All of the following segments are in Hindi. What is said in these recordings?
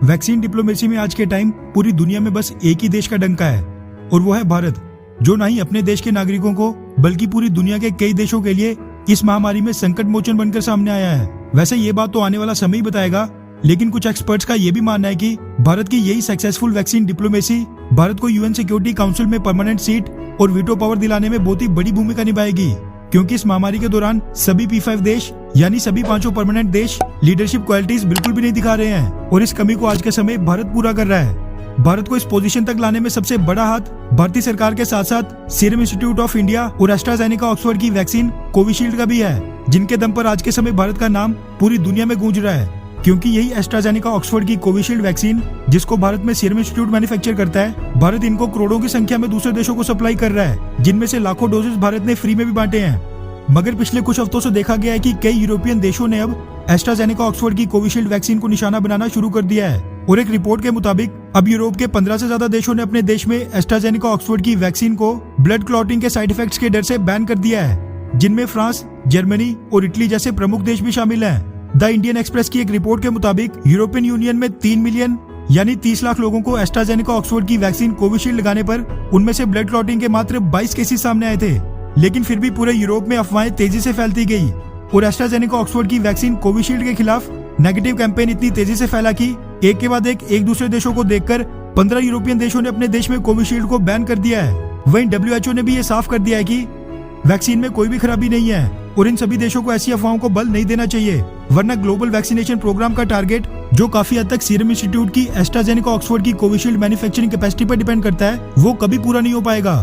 वैक्सीन डिप्लोमेसी में आज के टाइम पूरी दुनिया में बस एक ही देश का डंका है और वो है भारत, जो ना ही अपने देश के नागरिकों को बल्कि पूरी दुनिया के कई देशों के लिए इस महामारी में संकट मोचन बनकर सामने आया है। वैसे ये बात तो आने वाला समय ही बताएगा, लेकिन कुछ एक्सपर्ट्स का ये भी मानना है कि भारत की यही सक्सेसफुल वैक्सीन डिप्लोमेसी भारत को यूएन सिक्योरिटी काउंसिल में परमानेंट सीट और वीटो पावर दिलाने में बहुत ही बड़ी भूमिका निभाएगी, क्योंकि इस महामारी के दौरान सभी P5 देश यानी सभी पांचों परमानेंट देश लीडरशिप क्वालिटीज बिल्कुल भी नहीं दिखा रहे हैं और इस कमी को आज के समय भारत पूरा कर रहा है। भारत को इस पोजीशन तक लाने में सबसे बड़ा हाथ भारतीय सरकार के साथ साथ सीरम इंस्टीट्यूट ऑफ इंडिया और एस्ट्राजेनेका ऑक्सफोर्ड की वैक्सीन कोविशील्ड का भी है, जिनके दम पर आज के समय भारत का नाम पूरी दुनिया में गूंज रहा है। क्योंकि यही एस्ट्राजेनेका ऑक्सफोर्ड की कोविशील्ड वैक्सीन, जिसको भारत में सीरम इंस्टीट्यूट मैन्युफैक्चर करता है, भारत इनको करोड़ों की संख्या में दूसरे देशों को सप्लाई कर रहा है, जिनमें से लाखों डोजेस भारत ने फ्री में भी बांटे हैं। मगर पिछले कुछ हफ्तों से देखा गया है कि कई यूरोपियन देशों ने अब एस्ट्राजेनेका ऑक्सफोर्ड की कोविशील्ड वैक्सीन को निशाना बनाना शुरू कर दिया है और एक रिपोर्ट के मुताबिक अब यूरोप के 15 से ज्यादा देशों ने अपने देश में एस्ट्राजेनेका ऑक्सफोर्ड की वैक्सीन को ब्लड क्लॉटिंग के साइड इफेक्ट्स के डर से बैन कर दिया है, जिनमें फ्रांस, जर्मनी और इटली जैसे प्रमुख देश भी शामिल हैं। द इंडियन एक्सप्रेस की एक रिपोर्ट के मुताबिक यूरोपियन यूनियन में 3 मिलियन यानी 30 लाख लोगों को एस्ट्राजेनेका ऑक्सफोर्ड की वैक्सीन कोविशील्ड लगाने पर उनमें से ब्लड क्लॉटिंग के मात्र 22 केसेस सामने आए थे, लेकिन फिर भी पूरे यूरोप में अफवाहें तेजी से फैलती गई और एस्ट्राजेनेका ऑक्सफोर्ड की वैक्सीन कोविशील्ड के खिलाफ नेगेटिव कैंपेन इतनी तेजी से फैला कि एक के बाद एक दूसरे देशों को देखकर 15 यूरोपियन देशों ने अपने देश में कोविशील्ड को बैन कर दिया है। वहीं WHO ने भी ये साफ कर दिया है कि वैक्सीन में कोई भी खराबी नहीं है और इन सभी देशों को ऐसी अफवाहों को बल नहीं देना चाहिए, वरना ग्लोबल वैक्सीनेशन प्रोग्राम का टारगेट, जो काफी हद तक सीरम इंस्टीट्यूट की एस्ट्राजेनेका ऑक्सफोर्ड की कोविशील्ड मैन्युफैक्चरिंग कैपेसिटी पर डिपेंड करता है, वो कभी पूरा नहीं हो पाएगा।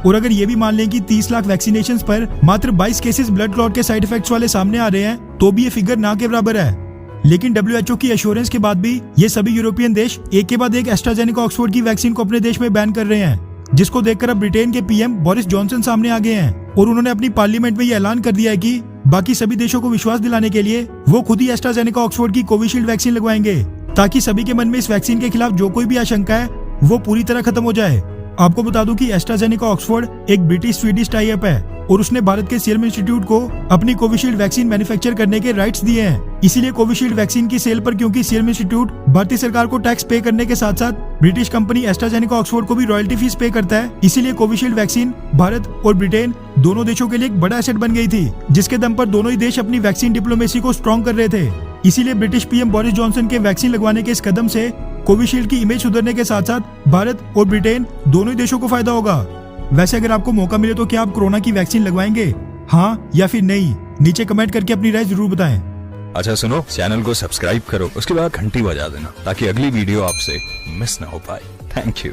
और अगर ये भी मान लें कि 30 लाख वैक्सीनेशंस पर मात्र 22 केसेस ब्लड क्लॉट के साइड इफेक्ट्स वाले सामने आ रहे हैं, तो भी ये फिगर ना के बराबर है। लेकिन WHO की एश्योरेंस के बाद भी ये सभी यूरोपियन देश एक के बाद एक एस्ट्राजेनेका ऑक्सफोर्ड की वैक्सीन को अपने देश में बैन कर रहे हैं, जिसको देखकर अब ब्रिटेन के PM बोरिस जॉनसन सामने आ गए हैं और उन्होंने अपनी पार्लियामेंट में ये ऐलान कर दिया है कि बाकी सभी देशों को विश्वास दिलाने के लिए वो खुद ही एस्ट्राजेनेका ऑक्सफोर्ड की कोविशील्ड वैक्सीन लगवाएंगे, ताकि सभी के मन में इस वैक्सीन के खिलाफ जो कोई भी आशंका है वो पूरी तरह खत्म हो जाए। आपको बता दूं कि एस्ट्राजेनेका ऑक्सफोर्ड एक ब्रिटिश स्वीडिश टाई अप है और उसने भारत के सीरम इंस्टीट्यूट को अपनी कोविशील्ड वैक्सीन मैन्युफैक्चर करने के राइट्स दिए हैं। इसीलिए कोविशील्ड वैक्सीन की सेल पर क्योंकि सीरम इंस्टीट्यूट भारतीय सरकार को टैक्स पे करने के साथ साथ ब्रिटिश कंपनी एस्ट्राजेनेका ऑक्सफोर्ड को भी रॉयल्टी फीस पे करता है, इसीलिए कोविशील्ड वैक्सीन भारत और ब्रिटेन दोनों देशों के लिए एक बड़ा एसेट बन गई थी, जिसके दम पर दोनों ही देश अपनी वैक्सीन डिप्लोमेसी को स्ट्रॉन्ग कर रहे थे। इसीलिए ब्रिटिश PM बोरिस जॉनसन के वैक्सीन लगवाने के इस कदम से कोविशील्ड की इमेज सुधरने के साथ साथ भारत और ब्रिटेन दोनों ही देशों को फायदा होगा। वैसे अगर आपको मौका मिले तो क्या आप कोरोना की वैक्सीन लगवाएंगे, हाँ या फिर नहीं? नीचे कमेंट करके अपनी राय जरूर बताएं। अच्छा सुनो, चैनल को सब्सक्राइब करो, उसके बाद घंटी बजा देना ताकि अगली वीडियो आपसे मिस ना हो पाए। Thank you.